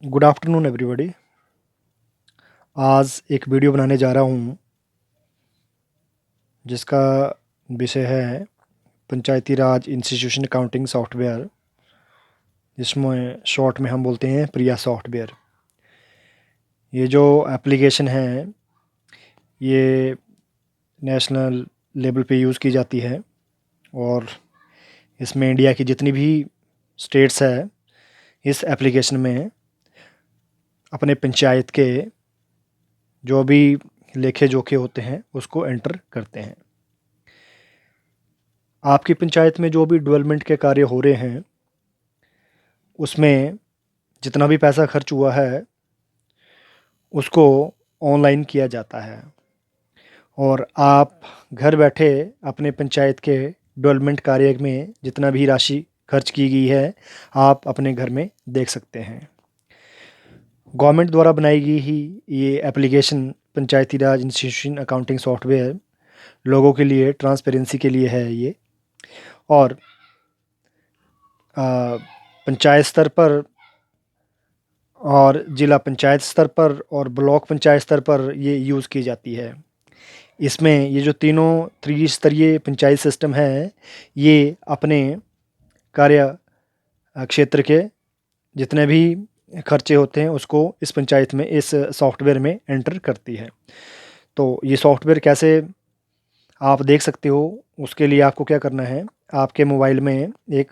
Good afternoon everybody. आज एक video बनाने जा रहा हूँ जिसका विषय है पंचायती राज इंस्टीट्यूशन अकाउंटिंग सॉफ्टवेयर, जिसमें शॉर्ट में हम बोलते हैं प्रिया सॉफ्टवेयर। ये जो एप्लीकेशन है ये नेशनल लेवल पे यूज़ की जाती है और इसमें इंडिया की जितनी भी स्टेट्स है इस एप्लीकेशन में अपने पंचायत के जो भी लेखे जोखे होते हैं उसको एंटर करते हैं। आपकी पंचायत में जो भी डेवलपमेंट के कार्य हो रहे हैं उसमें जितना भी पैसा खर्च हुआ है उसको ऑनलाइन किया जाता है और आप घर बैठे अपने पंचायत के डेवलपमेंट कार्य में जितना भी राशि खर्च की गई है आप अपने घर में देख सकते हैं। गवर्नमेंट द्वारा बनाई गई ही ये एप्लीकेशन पंचायती राज इंस्टीट्यूशन अकाउंटिंग सॉफ्टवेयर लोगों के लिए ट्रांसपेरेंसी के लिए है ये। और पंचायत स्तर पर और ज़िला पंचायत स्तर पर और ब्लॉक पंचायत स्तर पर ये यूज़ की जाती है। इसमें ये जो तीनों त्रिस्तरीय पंचायत सिस्टम है ये अपने कार्य क्षेत्र के जितने भी खर्चे होते हैं उसको इस पंचायत में इस सॉफ्टवेयर में एंटर करती है। तो ये सॉफ्टवेयर कैसे आप देख सकते हो उसके लिए आपको क्या करना है, आपके मोबाइल में एक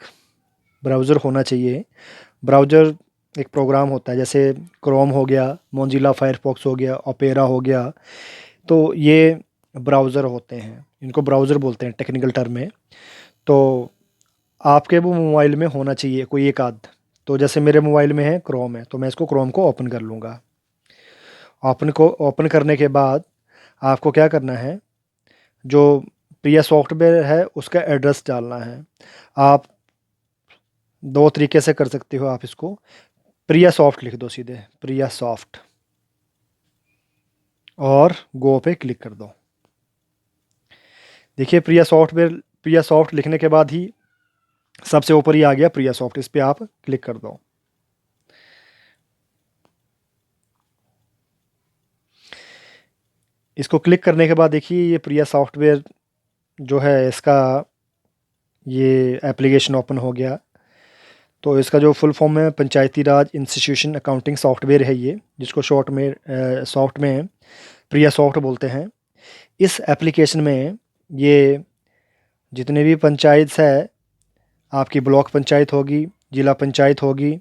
ब्राउज़र होना चाहिए। ब्राउज़र एक प्रोग्राम होता है जैसे क्रोम हो गया, मोजिला फायरफॉक्स हो गया, ओपेरा हो गया। तो ये ब्राउज़र होते हैं, इनको ब्राउज़र बोलते हैं टेक्निकल टर्म में। तो आपके वो मोबाइल में होना चाहिए कोई एक आध। तो जैसे मेरे मोबाइल में है क्रोम है तो मैं इसको क्रोम को ओपन कर लूँगा। ओपन करने के बाद आपको क्या करना है, जो प्रिया सॉफ्टवेयर है उसका एड्रेस डालना है। आप दो तरीके से कर सकते हो, आप इसको प्रिया सॉफ्ट लिख दो, सीधे प्रिया सॉफ्ट और गो पे क्लिक कर दो। देखिए प्रिया सॉफ्ट लिखने के बाद ही सबसे ऊपर ही आ गया प्रिया सॉफ्ट, इस पे आप क्लिक कर दो। इसको क्लिक करने के बाद देखिए ये प्रिया सॉफ्टवेयर जो है इसका ये एप्लीकेशन ओपन हो गया। तो इसका जो फुल फॉर्म है पंचायती राज इंस्टीट्यूशन अकाउंटिंग सॉफ्टवेयर है ये, जिसको शॉर्ट में सॉफ्ट में प्रिया सॉफ्ट बोलते हैं। इस एप्लीकेशन में ये जितने भी पंचायत है, आपकी ब्लॉक पंचायत होगी, जिला पंचायत होगी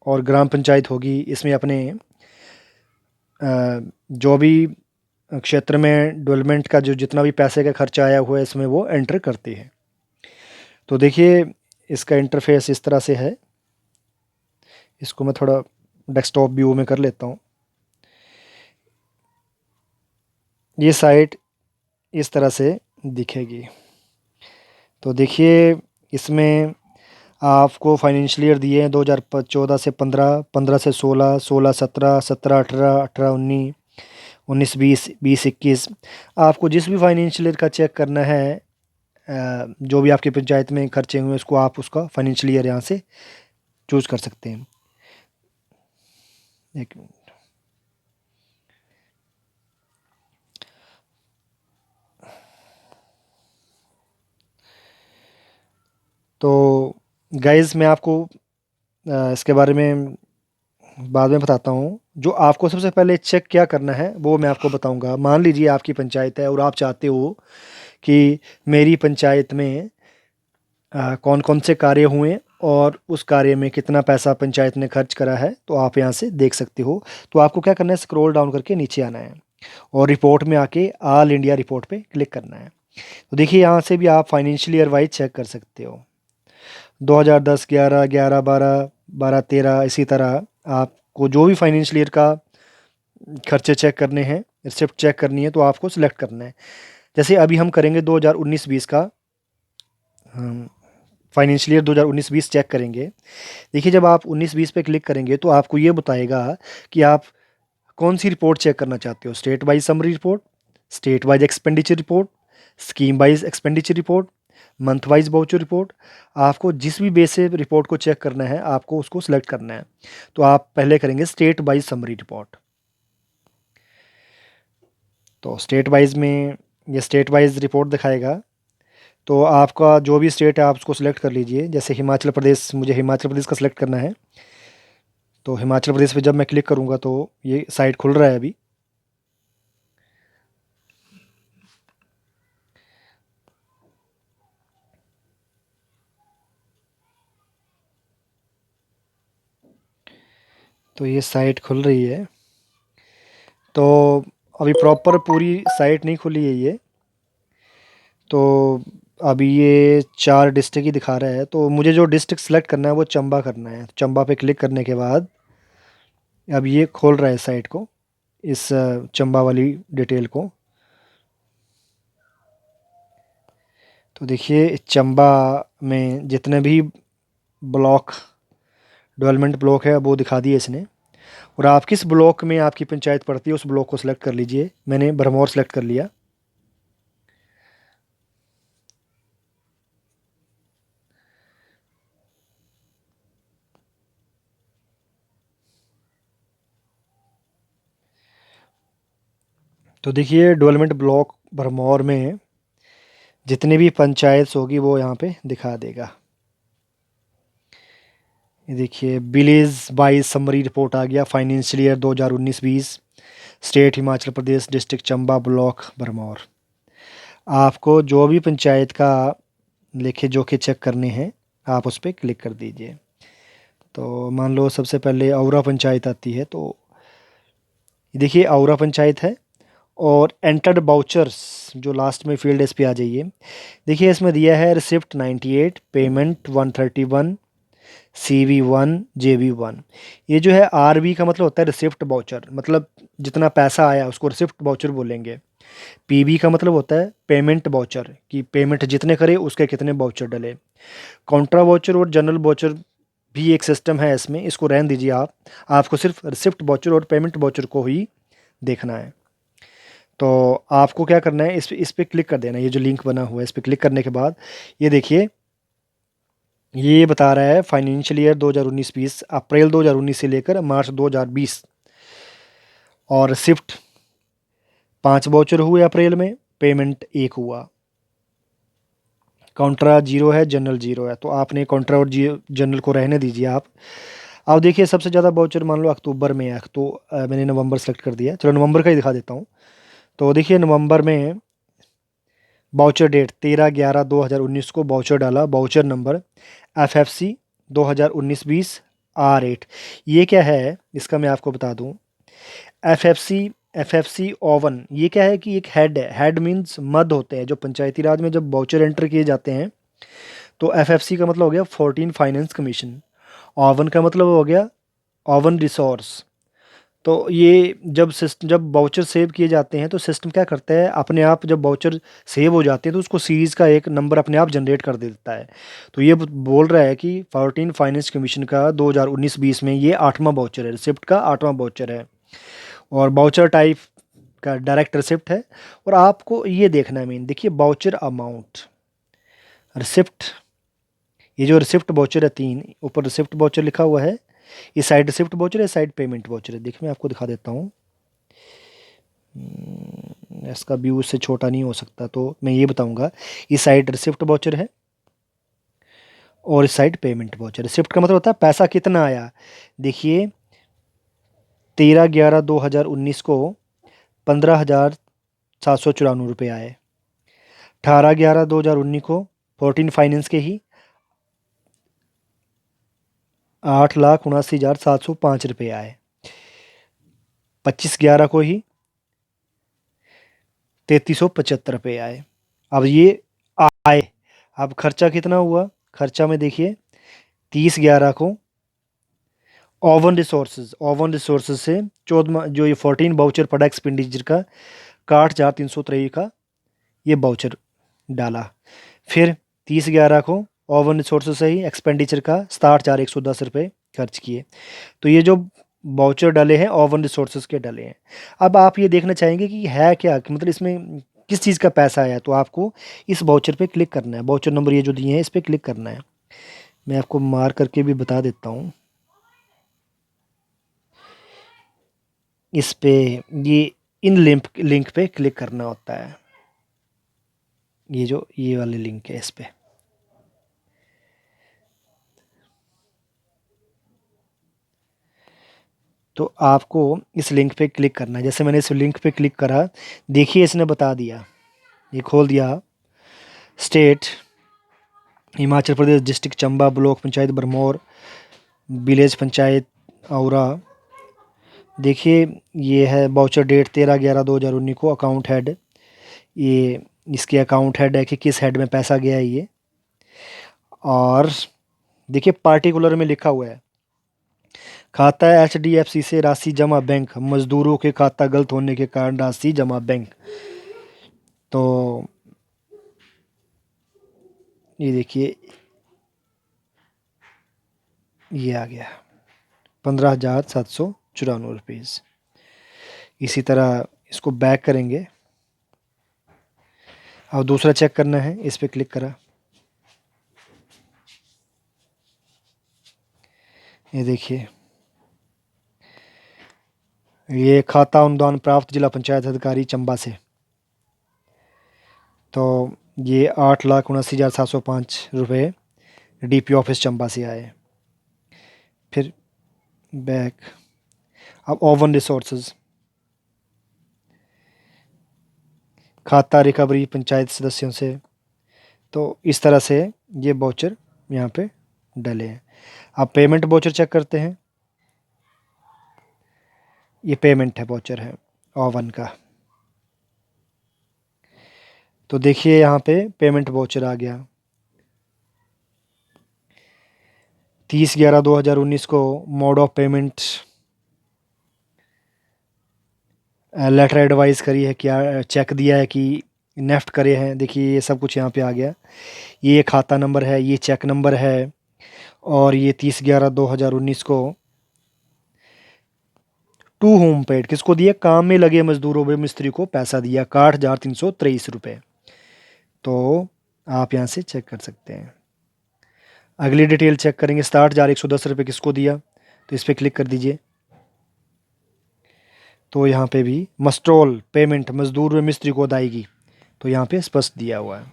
और ग्राम पंचायत होगी, इसमें अपने जो भी क्षेत्र में डेवलपमेंट का जो जितना भी पैसे का खर्चा आया हुआ है इसमें वो एंटर करती है। तो देखिए इसका इंटरफेस इस तरह से है। इसको मैं थोड़ा डेस्कटॉप व्यू में कर लेता हूँ। ये साइट इस तरह से दिखेगी। तो देखिए इसमें आपको फाइनेंशियल ईयर दिए हैं 2014 से 15, 15 से 16, 16 17, 17 18, 18 19, 19 20, 20 21। आपको जिस भी फाइनेंशियल ईयर का चेक करना है, जो भी आपकी पंचायत में खर्चे हुए उसको आप उसका फाइनेंशियल ईयर यहाँ से चूज़ कर सकते हैं। एक मिनट। तो गाइज़ मैं आपको इसके बारे में बाद में बताता हूँ। जो आपको सबसे पहले चेक क्या करना है वो मैं आपको बताऊँगा। मान लीजिए आपकी पंचायत है और आप चाहते हो कि मेरी पंचायत में कौन कौन से कार्य हुए और उस कार्य में कितना पैसा पंचायत ने खर्च करा है, तो आप यहाँ से देख सकते हो। तो आपको क्या करना है, स्क्रॉल डाउन करके नीचे आना है और रिपोर्ट में आके ऑल इंडिया रिपोर्ट पे क्लिक करना है। तो देखिए यहाँ से भी आप फाइनेंशियल ईयर वाइज चेक कर सकते हो। 2010, 11, 11, 12, 12, 13, इसी तरह आपको जो भी फाइनेंशियल ईयर का खर्चे चेक करने हैं, रिसिप्ट चेक करनी है, तो आपको सिलेक्ट करना है। जैसे अभी हम करेंगे 2019-20 का फाइनेंशियल ईयर 2019-20 चेक करेंगे। देखिए जब आप 19-20 पे क्लिक करेंगे तो आपको ये बताएगा कि आप कौन सी रिपोर्ट चेक करना चाहते हो, state wise summary report, state wise expenditure report, scheme wise expenditure report, month wise voucher report. आपको जिस भी बेस से रिपोर्ट को चेक करना है आपको उसको सिलेक्ट करना है। तो आप पहले करेंगे स्टेट वाइज समरी रिपोर्ट। तो स्टेट वाइज में ये स्टेट वाइज रिपोर्ट दिखाएगा। तो आपका जो भी स्टेट है आप उसको सिलेक्ट कर लीजिए। जैसे हिमाचल प्रदेश, मुझे हिमाचल प्रदेश का सिलेक्ट करना है। तो हिमाचल प्रदेश पे जब मैं क्लिक करूँगा तो ये साइट खुल रहा है अभी। तो ये साइट खुल रही है। तो अभी प्रॉपर पूरी साइट नहीं खुली है ये। तो अभी ये 4 डिस्ट्रिक्ट ही दिखा रहा है। तो मुझे जो डिस्ट्रिक्ट सेलेक्ट करना है वो चंबा करना है। चंबा पे क्लिक करने के बाद अब ये खोल रहा है साइट को, इस चंबा वाली डिटेल को। तो देखिए चंबा में जितने भी ब्लॉक, डेवलपमेंट ब्लॉक है वो दिखा दिए इसने। और आप किस ब्लॉक में आपकी पंचायत पड़ती है उस ब्लॉक को सिलेक्ट कर लीजिए। मैंने भरमौर सेलेक्ट कर लिया। तो देखिए डेवलपमेंट ब्लॉक भरमौर में जितनी भी पंचायत होगी वो यहाँ पे दिखा देगा। ये देखिए विलेज वाइज समरी रिपोर्ट आ गया, financial year 2019-20, state Himachal Pradesh, district Chamba, block Bharmour. आपको जो भी पंचायत का लेखे जोखे चेक करने हैं आप उस पर क्लिक कर दीजिए। तो मान लो सबसे पहले औरा पंचायत आती है। तो ये देखिए औरा पंचायत है। और एंटर्ड बाउचर्स जो लास्ट में फील्ड, इस पे आ जाइए। देखिए इसमें दिया है रिसिप्ट 98, पेमेंट 131, CV1, JB1। ये जो है RB का मतलब होता है रिसिप्ट बाउचर, मतलब जितना पैसा आया उसको रिसिप्ट बाउचर बोलेंगे। PB का मतलब होता है पेमेंट बाउचर, कि पेमेंट जितने करे उसके कितने बाउचर डले। कॉन्ट्रा बाउचर और जनरल बाउचर भी एक सिस्टम है इसमें, इसको रहने दीजिए आप। आपको सिर्फ रिसिप्ट बाउचर और पेमेंट बाउचर को ही देखना है। तो आपको क्या करना है, इस पे क्लिक कर देना है। ये जो लिंक बना हुआ है इस पे क्लिक करने के बाद ये देखिए ये बता रहा है फाइनेंशियल ईयर 2019-20, अप्रैल 2019 से लेकर मार्च 2020। और शिफ्ट 5 वाउचर हुए अप्रैल में, पेमेंट 1 हुआ। कॉन्ट्रा 0 है, जनरल 0 है। तो आपने कॉन्ट्रा और जनरल को रहने दीजिए आप। अब देखिए सबसे ज़्यादा वाउचर मान लो अक्टूबर में है। तो मैंने नवंबर सेलेक्ट कर दिया, चलो नवंबर का ही दिखा देता हूँ। तो देखिए नवंबर में बाउचर डेट 13/11/2019 को बाउचर डाला। Voucher number FFC 2019-20 R8। ये क्या है इसका मैं आपको बता दूं। FFC ओवन ये क्या है कि एक हेड है। हेड मीन्स मद होते हैं जो पंचायती राज में जब बाउचर एंटर किए जाते हैं। तो FFC का मतलब हो गया 14 फाइनेंस कमीशन। ओवन का मतलब हो गया ओवन रिसोर्स। तो ये जब बाउचर सेव किए जाते हैं तो सिस्टम क्या करता है, अपने आप जब बाउचर सेव हो जाते हैं तो उसको सीरीज़ का एक नंबर अपने आप जनरेट कर देता है। तो ये बोल रहा है कि 14 फाइनेंस कमीशन का 2019-20 में ये 8वां बाउचर है, रिसिप्ट का 8वां बाउचर है। और बाउचर टाइप का डायरेक्ट रिसिप्ट है। और आपको ये देखना है मेन, देखिए बाउचर अमाउंट, रिसिप्ट, ये जो रिसिप्ट बाउचर है 3 ऊपर रिसिप्ट बाउचर लिखा हुआ है। ये साइड रिसिप्ट वाउचर है, साइड पेमेंट वाउचर है। देखिए मैं आपको दिखा देता हूँ। इसका व्यू इससे छोटा नहीं हो सकता तो मैं ये बताऊंगा। ये साइड रिसिप्ट वाउचर है और इस साइड पेमेंट वाउचर। रिसिप्ट का मतलब होता है पैसा कितना आया। देखिए 13/11/2019 को 15,794 आए। 18/11/2019 को 14 फाइनेंस के ही 8,79,705 आए। 25/11 को ही 3,375 आए। अब ये आए, अब खर्चा कितना हुआ। खर्चा में देखिए 30/11 को ओवन रिसोर्सेज से 14 जो ये 14 बाउचर पड़ा एक्सपेंडिचर का 61,323 का ये बाउचर डाला। फिर 30/11 को ओवन रिसोर्सेज से ही एक्सपेंडिचर का 67,110 खर्च किए। तो ये जो बाउचर डाले हैं ओवन रिसोर्सेज के डाले हैं। अब आप ये देखना चाहेंगे कि है क्या, कि मतलब इसमें किस चीज़ का पैसा आया, तो आपको इस वाउचर पे क्लिक करना है। वाउचर नंबर ये जो दिए हैं इस पे क्लिक करना है। मैं आपको मार करके भी बता देता हूँ। इस पे ये इन लिंक पे क्लिक करना होता है। ये जो ये वाले लिंक है इस पे। तो आपको इस लिंक पे क्लिक करना है। जैसे मैंने इस लिंक पे क्लिक करा, देखिए इसने बता दिया, ये खोल दिया, state Himachal Pradesh, district Chamba, block panchayat Bharmour, village panchayat Aura. देखिए ये है वाउचर डेट 13/11/2019 को, अकाउंट हेड, ये इसके अकाउंट हेड है कि किस हेड में पैसा गया है ये। और देखिए पार्टिकुलर में लिखा हुआ है, खाता है HDFC से राशि जमा बैंक, मजदूरों के खाता गलत होने के कारण राशि जमा बैंक। तो ये देखिए ये आ गया 15,794 रुपीज़। इसी तरह इसको बैक करेंगे। अब दूसरा चेक करना है, इस पर क्लिक करा, ये देखिए ये खाता अनुदान प्राप्त जिला पंचायत अधिकारी चंबा से। तो ये 8,79,705 रुपये DP ऑफिस चंबा से आए। फिर बैक। अब ओवन रिसोर्सेज, खाता रिकवरी पंचायत सदस्यों से। तो इस तरह से ये वाउचर यहाँ पे डले हैं। अब पेमेंट वाउचर चेक करते हैं। ये पेमेंट है वाउचर है ओवन का। तो देखिए यहाँ पे पेमेंट वाउचर आ गया 30/11/2019 को। Mode of payment letter advice करी है, क्या चेक दिया है कि नेफ्ट करे हैं। देखिए ये सब कुछ यहाँ पे आ गया। ये खाता नंबर है, ये चेक नंबर है, और ये 30/11/2019 को टू होम पेड किसको दिया, काम में लगे मजदूरों व मिस्त्री को पैसा दिया 61,323 रुपये। तो आप यहाँ से चेक कर सकते हैं। अगली डिटेल चेक करेंगे, 60,110 रुपये किसको दिया, तो इस पर क्लिक कर दीजिए। तो यहाँ पे भी मस्ट्रोल पेमेंट मजदूर व मिस्त्री को अदायगी, तो यहाँ पे स्पष्ट दिया हुआ है।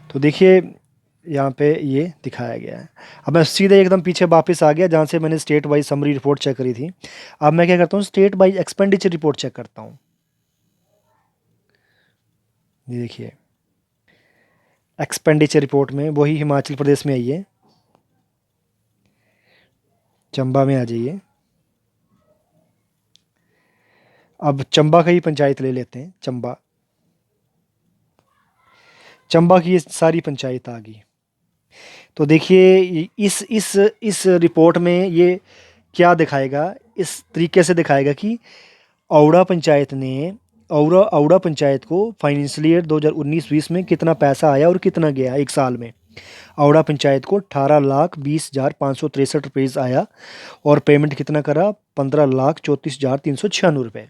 तो देखिए यहाँ पे ये दिखाया गया है। अब मैं सीधे एकदम पीछे वापस आ गया जहाँ से मैंने state wise summary report check करी थी। अब मैं क्या करता हूँ, state wise expenditure report check करता हूँ। ये देखिए एक्सपेंडिचर रिपोर्ट में वही हिमाचल प्रदेश में आइए, चंबा में आ जाइए। अब चंबा का ही पंचायत ले लेते हैं। चंबा की ये सारी पंचायत आ गई। तो देखिए इस रिपोर्ट में ये क्या दिखाएगा, इस तरीके से दिखाएगा कि औड़ा पंचायत ने औड़ा पंचायत को फाइनेंशियल ईयर 2019-20 में कितना पैसा आया और कितना गया एक साल में। औड़ा पंचायत को 18,20,563 आया और पेमेंट कितना करा, 15,34,396 रुपये।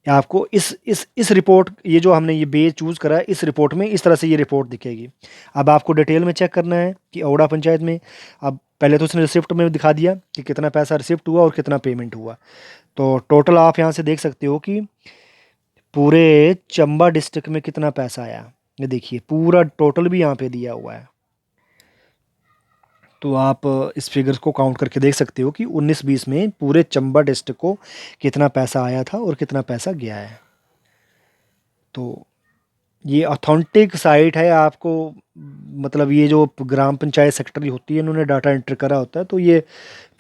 आपको इस रिपोर्ट, ये जो हमने ये बेस चूज़ करा, इस रिपोर्ट में इस तरह से ये रिपोर्ट दिखेगी। अब आपको डिटेल में चेक करना है कि औड़ा पंचायत में, अब पहले तो उसने रिसिप्ट में दिखा दिया कि कितना पैसा रिसिप्ट हुआ और कितना पेमेंट हुआ। तो टोटल आप यहाँ से देख सकते हो कि पूरे चंबा डिस्ट्रिक्ट में कितना पैसा आया। ये देखिए पूरा टोटल भी यहाँ पे दिया हुआ है। तो आप इस फिगर्स को काउंट करके देख सकते हो कि 19-20 में पूरे चंबा डिस्ट्रिक्ट को कितना पैसा आया था और कितना पैसा गया है। तो ये ऑथेंटिक साइट है। आपको मतलब ये जो ग्राम पंचायत सेक्रेटरी होती है, इन्होंने डाटा एंटर करा होता है, तो ये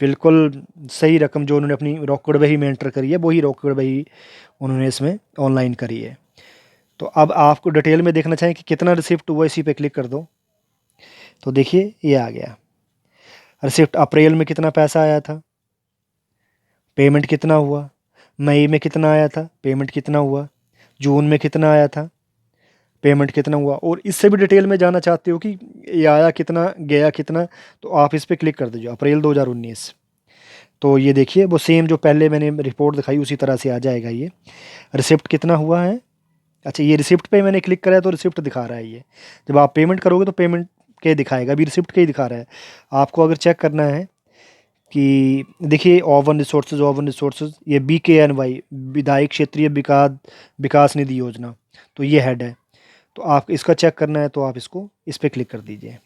बिल्कुल सही रकम जो उन्होंने अपनी रोकड़ बही में एंटर करी है वही रोकड़ बही उन्होंने इसमें ऑनलाइन करी है। तो अब आपको डिटेल में देखना चाहिए कि कितना रिसिप्ट हुआ, इसी पे क्लिक कर दो। तो देखिए ये आ गया रिसिप्ट। अप्रैल में कितना पैसा आया था, पेमेंट कितना हुआ, मई में कितना आया था, पेमेंट कितना हुआ, जून में कितना आया था, पेमेंट कितना हुआ। और इससे भी डिटेल में जानना चाहते हो कि ये आया कितना गया कितना, तो आप इस पर क्लिक कर दीजिए अप्रैल 2019। तो ये देखिए वो सेम जो पहले मैंने रिपोर्ट दिखाई उसी तरह से आ जाएगा। ये रिसिप्ट कितना हुआ है अच्छा, ये रिसिप्ट पे मैंने क्लिक करा है तो रिसिप्ट दिखा रहा है ये। जब आप पेमेंट करोगे तो पेमेंट के दिखाएगा, अभी रिसिप्ट के ही दिखा रहा है। आपको अगर चेक करना है कि देखिए ओवन रिसोर्सेज ये BKNY, विधायक क्षेत्रीय विकास विकास निधि योजना, तो ये हेड है। तो आप इसका चेक करना है तो आप इसको इस पर क्लिक कर दीजिए।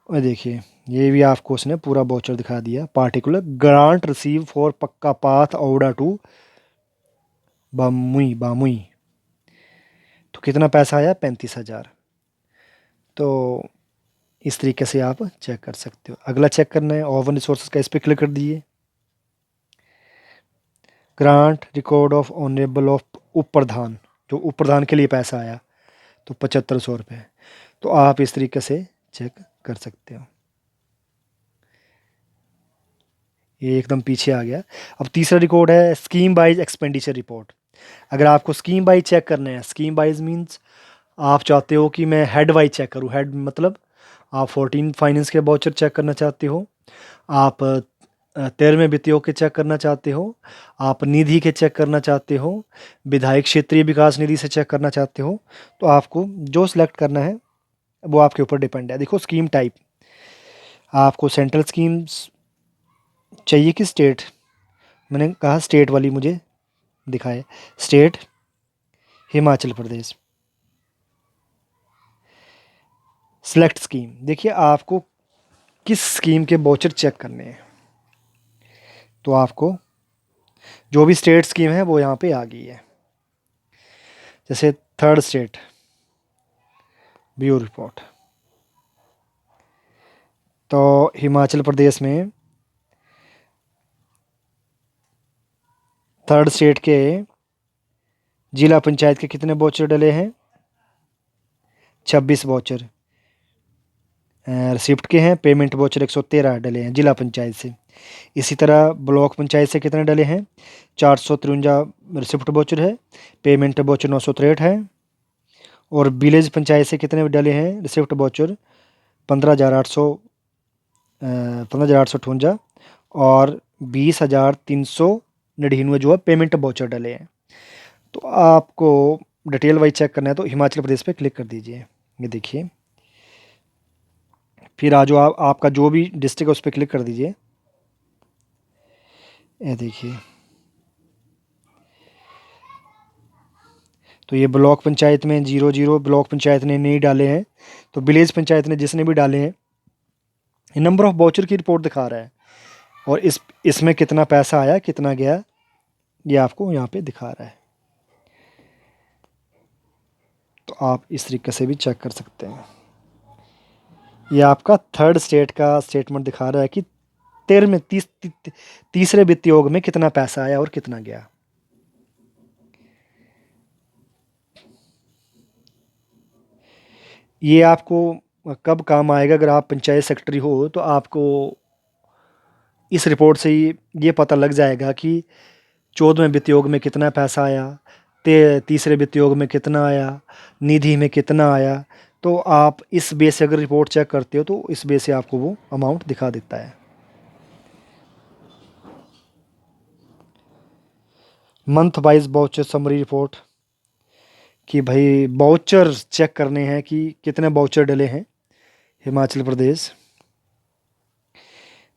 और देखिए ये भी आपको उसने पूरा वाउचर दिखा दिया, पार्टिकुलर ग्रांट रिसीव फॉर पक्का पाथ औड़ा टू बामुई बामुई। तो कितना पैसा आया, 35,000। तो इस तरीके से आप चेक कर सकते हो। अगला चेक करना है ओवन रिसोर्सेज का, इस पर क्लिक कर दीजिए। Grant record of honourable of उप प्रधान, जो उप प्रधान के लिए पैसा आया तो 7500 रुपये। तो आप इस तरीके से चेक कर सकते हो। ये एकदम पीछे आ गया। अब तीसरा रिकॉर्ड है स्कीम वाइज एक्सपेंडिचर रिपोर्ट। अगर आपको स्कीम वाइज चेक करना है, स्कीम वाइज मीन्स आप चाहते हो कि मैं हेड वाइज चेक करूँ। हेड मतलब आप 14 फाइनेंस के वाउचर चेक करना चाहते हो, आप 13वें वित्तीयों के चेक करना चाहते हो, आप निधि के चेक करना चाहते हो, विधायक क्षेत्रीय विकास निधि से चेक करना चाहते हो, तो आपको जो सिलेक्ट करना है वो आपके ऊपर डिपेंड है। देखो स्कीम टाइप, आपको सेंट्रल स्कीम्स चाहिए कि स्टेट, मैंने कहा स्टेट वाली मुझे दिखाए। स्टेट हिमाचल प्रदेश। सिलेक्ट स्कीम, देखिए आपको किस स्कीम के वाउचर चेक करने हैं। तो आपको जो भी स्टेट स्कीम है वो यहाँ पे आ गई है। जैसे थर्ड स्टेट व्यू रिपोर्ट, तो हिमाचल प्रदेश में थर्ड स्टेट के जिला पंचायत के कितने वाउचर डले हैं, 26 वाउचर रिसिप्ट के हैं। पेमेंट वाउचर 113 डले हैं जिला पंचायत से। इसी तरह ब्लॉक पंचायत से कितने डले हैं, 453 रिसिप्ट वाउचर है, पेमेंट वाउचर 963 है। और विलेज पंचायत से कितने डले हैं रिसिप्ट वाउचर, 15,858 और 20,399 जो है पेमेंट वाउचर डले हैं। तो आपको डिटेल वाइज चेक करना है तो हिमाचल प्रदेश पे क्लिक कर दीजिए। ये देखिए, फिर आज जो आपका जो भी डिस्ट्रिक्ट है उस पर क्लिक कर दीजिए। ये देखिए, तो ये ब्लॉक पंचायत में 0 ब्लॉक पंचायत ने नहीं डाले हैं, तो विलेज पंचायत ने जिसने भी डाले हैं, ये नंबर ऑफ वाउचर की रिपोर्ट दिखा रहा है। और इसमें कितना पैसा आया कितना गया ये आपको यहाँ पे दिखा रहा है। तो आप इस तरीके से भी चेक कर सकते हैं। ये आपका थर्ड स्टेट का स्टेटमेंट दिखा रहा है कि तीसरे वित्तीय योग में कितना पैसा आया और कितना गया। ये आपको कब काम आएगा, अगर आप पंचायत सेक्रेटरी हो तो आपको इस रिपोर्ट से ही ये पता लग जाएगा कि 14वें वित्त योग में कितना पैसा आया, तीसरे वित्त योग में कितना आया, निधि में कितना आया। तो आप इस बेस से अगर रिपोर्ट चेक करते हो तो इस बेस से आपको वो अमाउंट दिखा देता है। Month wise voucher summary report, कि भाई बाउचर चेक करने हैं कि कितने बाउचर डले हैं हिमाचल प्रदेश।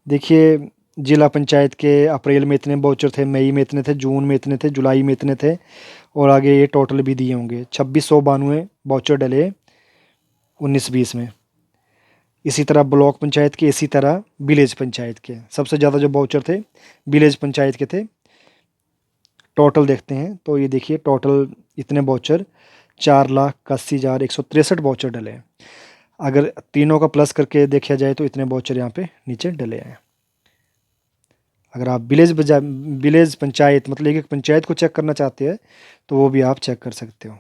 देखिए जिला पंचायत के अप्रैल में इतने बाउचर थे, मई में इतने थे, जून में इतने थे, जुलाई में इतने थे, और आगे ये टोटल भी दिए होंगे। 2692 बाउचर डले 19-20 में। इसी तरह ब्लॉक पंचायत के, इसी तरह विलेज पंचायत के सबसे ज़्यादा जो बाउचर थे विलेज पंचायत के थे। टोटल देखते हैं तो ये देखिए टोटल इतने बाउचर 4,81,163 बाउचर डले हैं। अगर तीनों का प्लस करके देखा जाए तो इतने बाउचर यहाँ पे नीचे डले हैं। अगर आप विलेज पंचायत मतलब एक एक पंचायत को चेक करना चाहते हैं तो वो भी आप चेक कर सकते हो।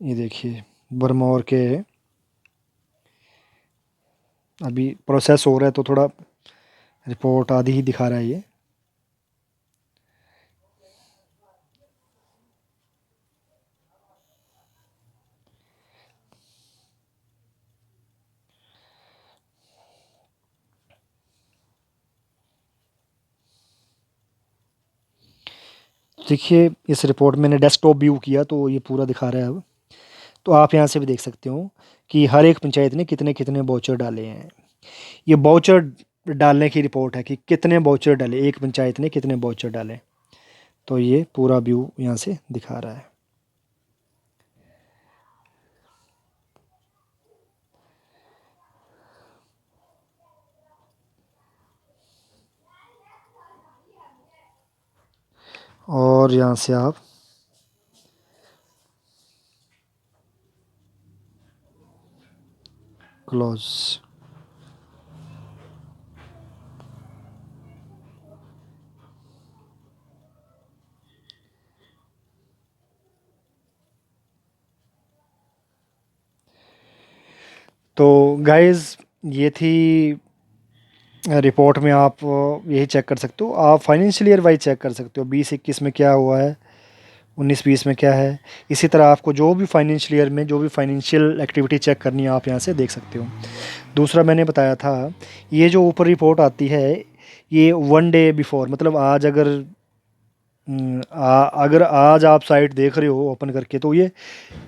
ये देखिए बरमौर के अभी प्रोसेस हो रहा है तो थोड़ा रिपोर्ट आधी ही दिखा रहा है ये। देखिए इस रिपोर्ट मैंने डेस्कटॉप व्यू किया तो ये पूरा दिखा रहा है अब। तो आप यहाँ से भी देख सकते हो कि हर एक पंचायत ने कितने कितने बाउचर डाले हैं। ये बाउचर डालने की रिपोर्ट है कि कितने बाउचर डाले, एक पंचायत ने कितने बाउचर डाले। तो ये पूरा व्यू यहाँ से दिखा रहा है। और यहाँ से आप क्लोज। तो गाइस ये थी रिपोर्ट में आप यही चेक कर सकते हो। आप फाइनेंशियल ईयर वाइज चेक कर सकते हो 20-21 में क्या हुआ है, 19-20 में क्या है। इसी तरह आपको जो भी फाइनेंशियल ईयर में जो भी फाइनेंशियल एक्टिविटी चेक करनी है आप यहाँ से देख सकते हो। दूसरा मैंने बताया था ये जो ऊपर रिपोर्ट आती है ये 1 डे बिफोर, मतलब आज अगर अगर आज आप साइट देख रहे हो ओपन करके तो ये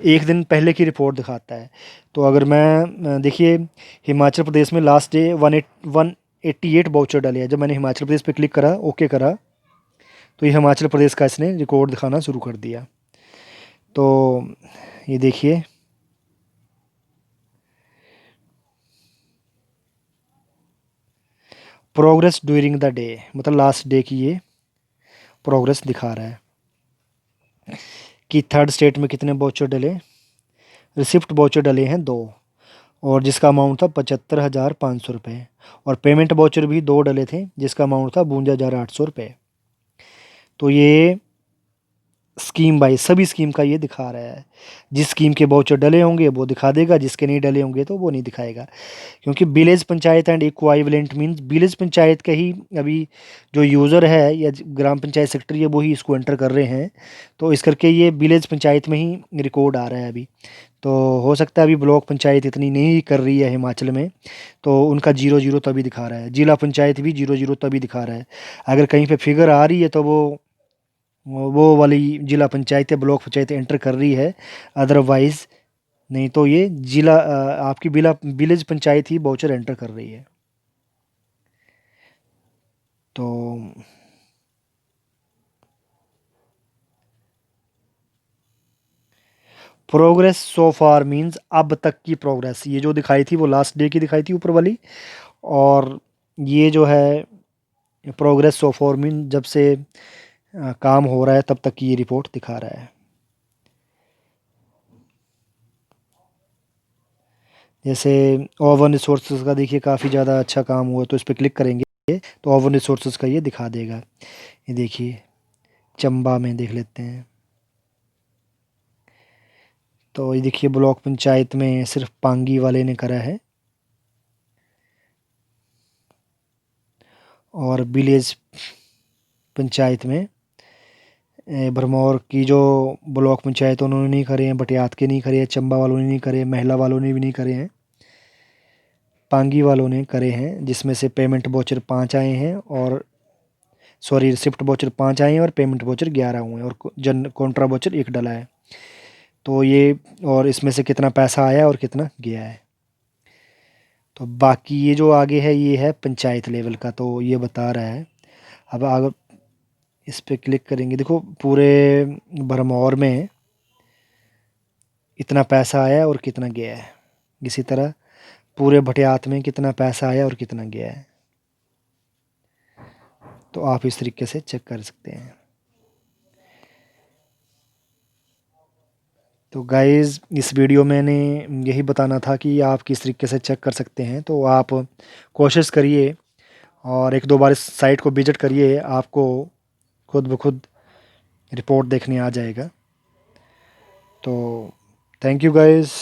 एक दिन पहले की रिपोर्ट दिखाता है। तो अगर मैं देखिए हिमाचल प्रदेश में लास्ट डे 188 बाउचर डाले हैं। जब मैंने हिमाचल प्रदेश पे क्लिक करा, ओके करा, तो ये हिमाचल प्रदेश का इसने रिकॉर्ड दिखाना शुरू कर दिया। तो ये देखिए प्रोग्रेस ड्यूरिंग द डे, मतलब लास्ट डे की ये प्रोग्रेस दिखा रहा है कि थर्ड स्टेट में कितने बाउचर डले। रिसिप्ट बाउचर डले हैं 2, और जिसका अमाउंट था 75,500 रुपये। और पेमेंट बाउचर भी 2 डले थे जिसका अमाउंट था 52,800 रुपये। तो ये स्कीम बाई सभी स्कीम का ये दिखा रहा है। जिस स्कीम के बाउचर डले होंगे वो दिखा देगा, जिसके नहीं डले होंगे तो वो नहीं दिखाएगा। क्योंकि village panchayat and equivalent means village panchayat का ही अभी जो यूज़र है या ग्राम पंचायत सेक्रेटरी है वही इसको एंटर कर रहे हैं। तो इस करके ये विलेज पंचायत में ही रिकॉर्ड आ रहा है अभी। तो हो सकता है अभी ब्लॉक पंचायत इतनी नहीं कर रही है हिमाचल में, तो उनका 0-0 तभी दिखा रहा है। जिला पंचायत भी 0-0 तभी दिखा रहा है। अगर कहीं पे फिगर आ रही है तो वो वाली जिला पंचायत या ब्लॉक पंचायत एंटर कर रही है, अदरवाइज नहीं तो ये जिला आपकी विलेज पंचायत ही बाउचर एंटर कर रही है। तो प्रोग्रेस सो फार मींस अब तक की प्रोग्रेस, ये जो दिखाई थी वो लास्ट डे की दिखाई थी ऊपर वाली, और ये जो है प्रोग्रेस सो फार मीन जब से काम हो रहा है तब तक की ये रिपोर्ट दिखा रहा है। जैसे ओवन रिसोर्सेज का देखिए काफ़ी ज़्यादा अच्छा काम हुआ, तो इस पर क्लिक करेंगे तो ओवन रिसोर्सेज का ये दिखा देगा। ये देखिए चंबा में देख लेते हैं। तो ये देखिए ब्लॉक पंचायत में सिर्फ पांगी वाले ने करा है, और विलेज पंचायत में भरमौर की जो ब्लॉक पंचायत उन्होंने नहीं करे हैं, बटियात के नहीं करे हैं, चंबा वालों ने नहीं करे हैं, महिला वालों ने भी नहीं करे हैं, पांगी वालों ने करे हैं। जिसमें से पेमेंट वाउचर 5 आए हैं, और सॉरी रिसिप्ट वाउचर 5 आए हैं और पेमेंट वाउचर 11 हुए हैं, और जन कॉन्ट्रा वाउचर 1 डला है। तो ये और इसमें से कितना पैसा आया और कितना गया है। तो बाकी ये जो आगे है ये है पंचायत लेवल का, तो ये बता रहा है। अब अगर इस पे क्लिक करेंगे देखो पूरे भरमौर में इतना पैसा आया और कितना गया है। इसी तरह पूरे भटियात में कितना पैसा आया और कितना गया है। तो आप इस तरीके से चेक कर सकते हैं। तो गाइज़ इस वीडियो में मैंने यही बताना था कि आप किस तरीके से चेक कर सकते हैं। तो आप कोशिश करिए और 1-2 बार इस साइट को विजिट करिए, आपको खुद ब खुद रिपोर्ट देखने आ जाएगा। तो थैंक यू गाइज़।